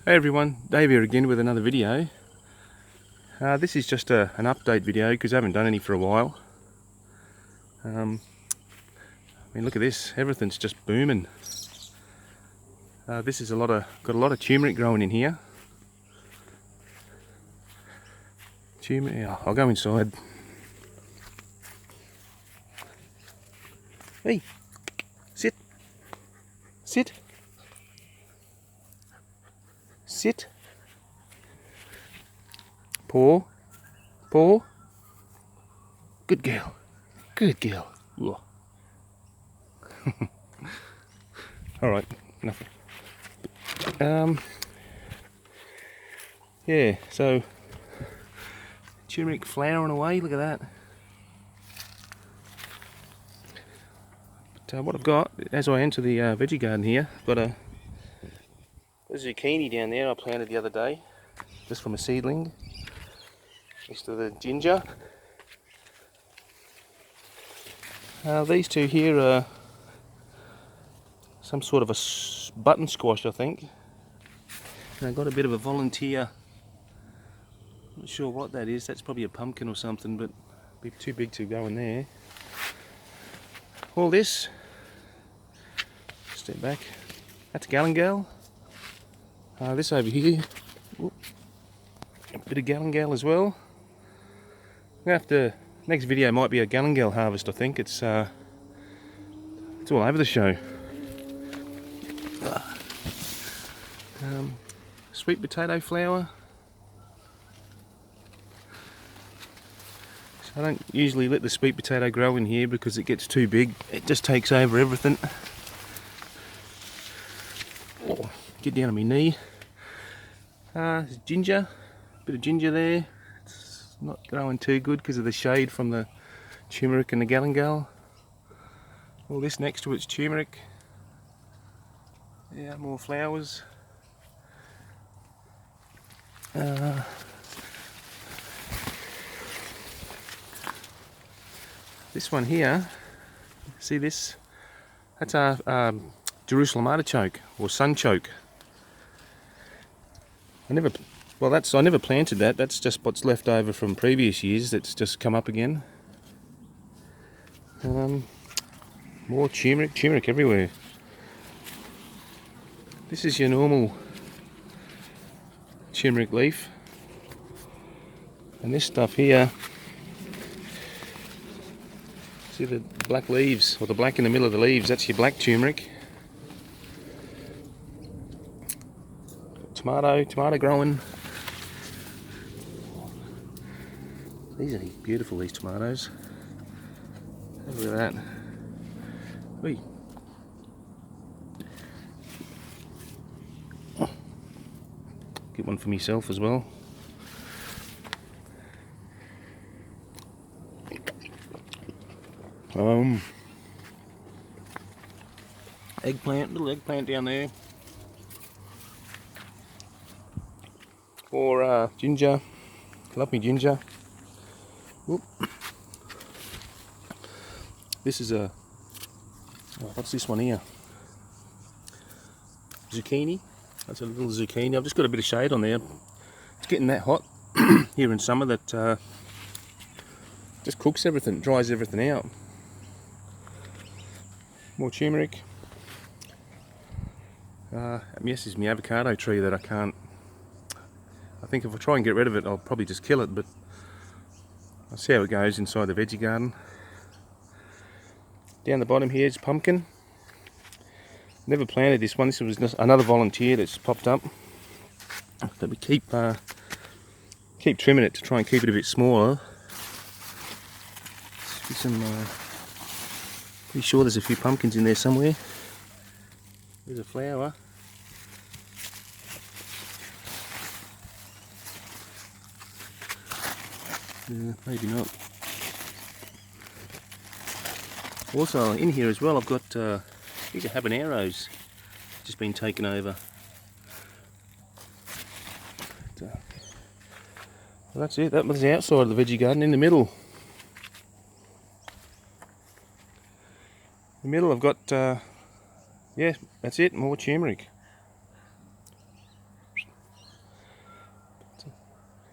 Hey everyone, Dave here again with another video. This is just an update video because I haven't done any for a while. I mean, look at this, everything's just booming. This is got a lot of turmeric growing in here. Turmeric, yeah, I'll go inside. Hey, sit, sit. Sit. Paw. Paw. Good girl. Good girl. Alright, enough. Yeah, so turmeric flowering away, look at that. But what I've got, as I enter the veggie garden here, I've got a zucchini down there I planted the other day, just from a seedling, next to the ginger. These two here are some sort of a button squash, I think. And I got a bit of a volunteer, not sure what that is, that's probably a pumpkin or something, but be too big to go in there. All this, step back, that's galangal. This over here, a bit of galangal as well. Next video might be a galangal harvest, I think. It's all over the show. Sweet potato flower. So I don't usually let the sweet potato grow in here because it gets too big. It just takes over everything. Oh, get down on my knee. Ginger, bit of ginger there. It's not growing too good because of the shade from the turmeric and the galangal. All this next to it's turmeric. Yeah, more flowers. This one here, see this? That's our Jerusalem artichoke or sunchoke. I never planted that. That's just what's left over from previous years. That's just come up again. More turmeric everywhere. This is your normal turmeric leaf, and this stuff here. See the black leaves, or the black in the middle of the leaves? That's your black turmeric. Tomato growing. These are beautiful, these tomatoes. Have a look at that. Whee. Get one for myself as well. Eggplant, little eggplant down there. Or ginger. Love me ginger. Whoop. This is what's this one here? Zucchini. That's a little zucchini. I've just got a bit of shade on there. It's getting that hot here in summer that just cooks everything, dries everything out. More turmeric. Yes, this is my avocado tree that I think if I try and get rid of it, I'll probably just kill it, but I'll see how it goes inside the veggie garden. Down the bottom here is pumpkin. Never planted this one. This was just another volunteer that's popped up. But we keep trimming it to try and keep it a bit smaller. Pretty sure there's a few pumpkins in there somewhere. There's a flower. Maybe not. Also in here as well, I've got these are habaneros, just been taken over. Well, that's it. That was the outside of the veggie garden. In the middle, I've got yeah, that's it. More turmeric.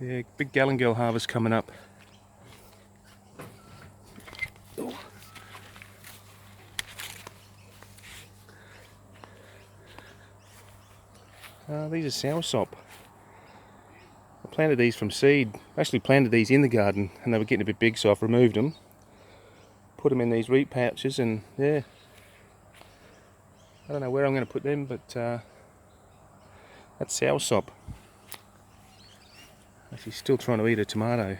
Yeah, big galangale harvest coming up. These are soursop. I planted these from seed. I actually planted these in the garden and they were getting a bit big, so I've removed them. Put them in these reed pouches, and yeah. I don't know where I'm going to put them, but that's soursop. Actually still trying to eat a tomato.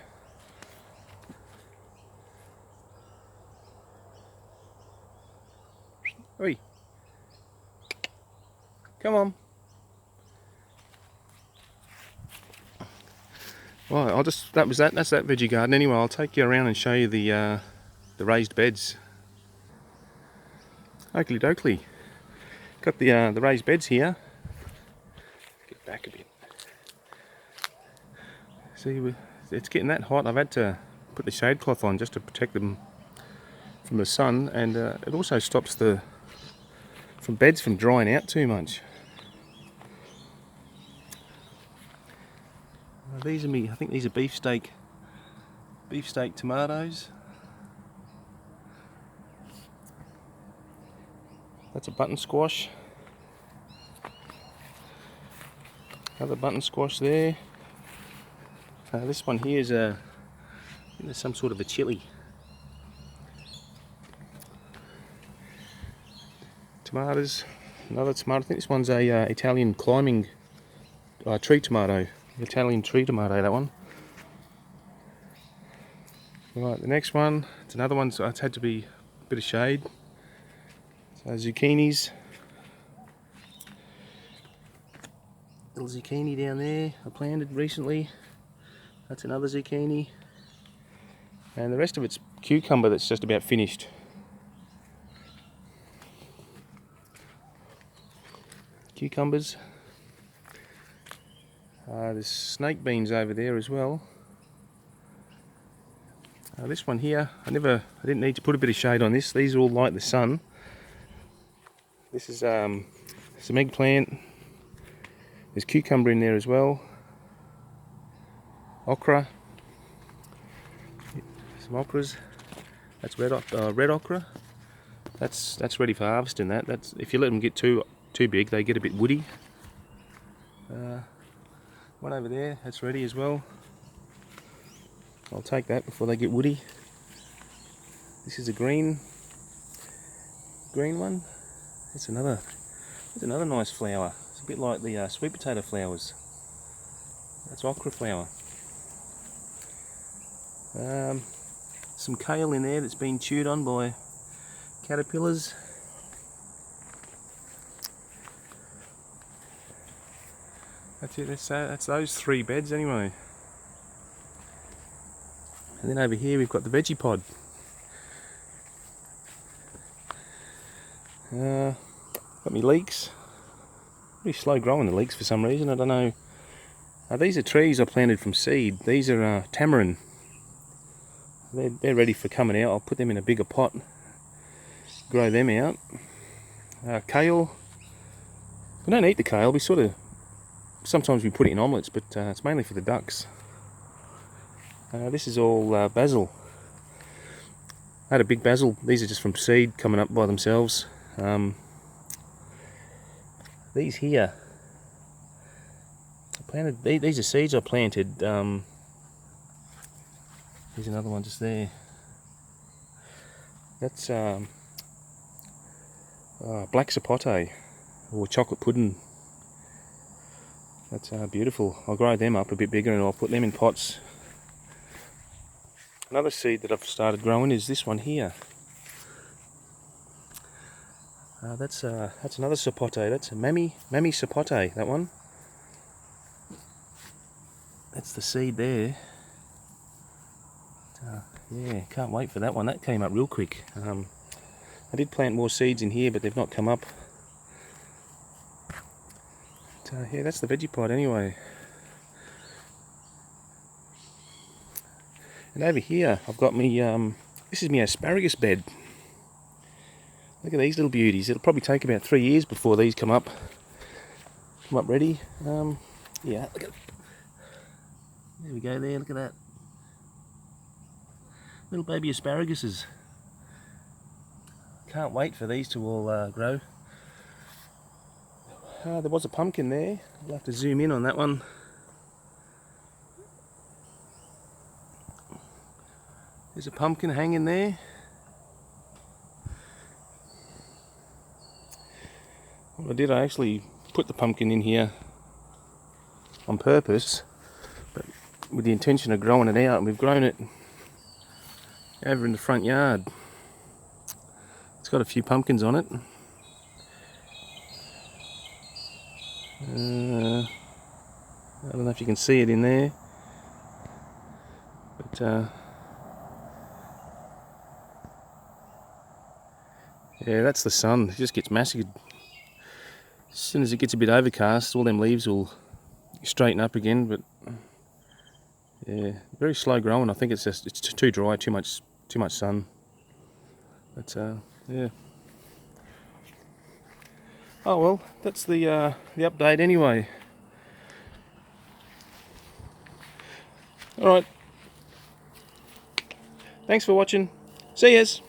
Oi. Come on. Right, that's that veggie garden anyway. I'll take you around and show you the raised beds. Oakley dokley. Got the raised beds here. Get back a bit. See, it's getting that hot. I've had to put the shade cloth on just to protect them from the sun, and it also stops the beds from drying out too much. These are I think these are beefsteak tomatoes. That's a button squash. Another button squash there. This one here is there's some sort of a chili. Tomatoes. Another tomato. I think this one's a Italian climbing tree tomato. Italian tree tomato, that one. Right, the next one, it's another one, so it's had to be a bit of shade. So zucchinis. Little zucchini down there, I planted recently. That's another zucchini. And the rest of it's cucumber that's just about finished. Cucumbers. There's snake beans over there as well. This one here, I didn't need to put a bit of shade on this. These are all like the sun. This is some eggplant. There's cucumber in there as well. Okra. Some okras. That's red okra. That's ready for harvesting. That's if you let them get too big, they get a bit woody. One over there, that's ready as well. I'll take that before they get woody. This is a green one. It's another nice flower. It's a bit like the sweet potato flowers. That's okra flower. Some kale in there that's been chewed on by caterpillars. That's it, that's those 3 beds anyway. And then over here we've got the veggie pod. Got me leeks. Pretty slow growing the leeks for some reason, I don't know. These are trees I planted from seed. These are tamarind. They're ready for coming out. I'll put them in a bigger pot, grow them out. Kale. We don't eat the kale, sometimes we put it in omelettes, but it's mainly for the ducks. This is all basil. I had a big basil. These are just from seed coming up by themselves. These here, I planted. These are seeds I planted. There's another one just there. That's black sapote or chocolate pudding. That's beautiful. I'll grow them up a bit bigger and I'll put them in pots. Another seed that I've started growing is this one here. That's another sapote. That's a mammy sapote, that one. That's the seed there. Yeah, can't wait for that one. That came up real quick. I did plant more seeds in here, but they've not come up. Yeah, that's the veggie pod anyway. And over here I've got me, this is my asparagus bed. Look at these little beauties. It'll probably take about 3 years before these come up ready. Yeah, look There we go there, look at that. Little baby asparaguses. Can't wait for these to all grow. There was a pumpkin there. I'll have to zoom in on that one. There's a pumpkin hanging there. What I did, I actually put the pumpkin in here on purpose, but with the intention of growing it out, and we've grown it over in the front yard. It's got a few pumpkins on it. I don't know if you can see it in there, but yeah, that's the sun. It just gets massacred. As soon as it gets a bit overcast, all them leaves will straighten up again, but yeah, very slow growing. I think it's too dry, too much sun. But yeah. Oh well, that's the update anyway. All right. Thanks for watching. See yas.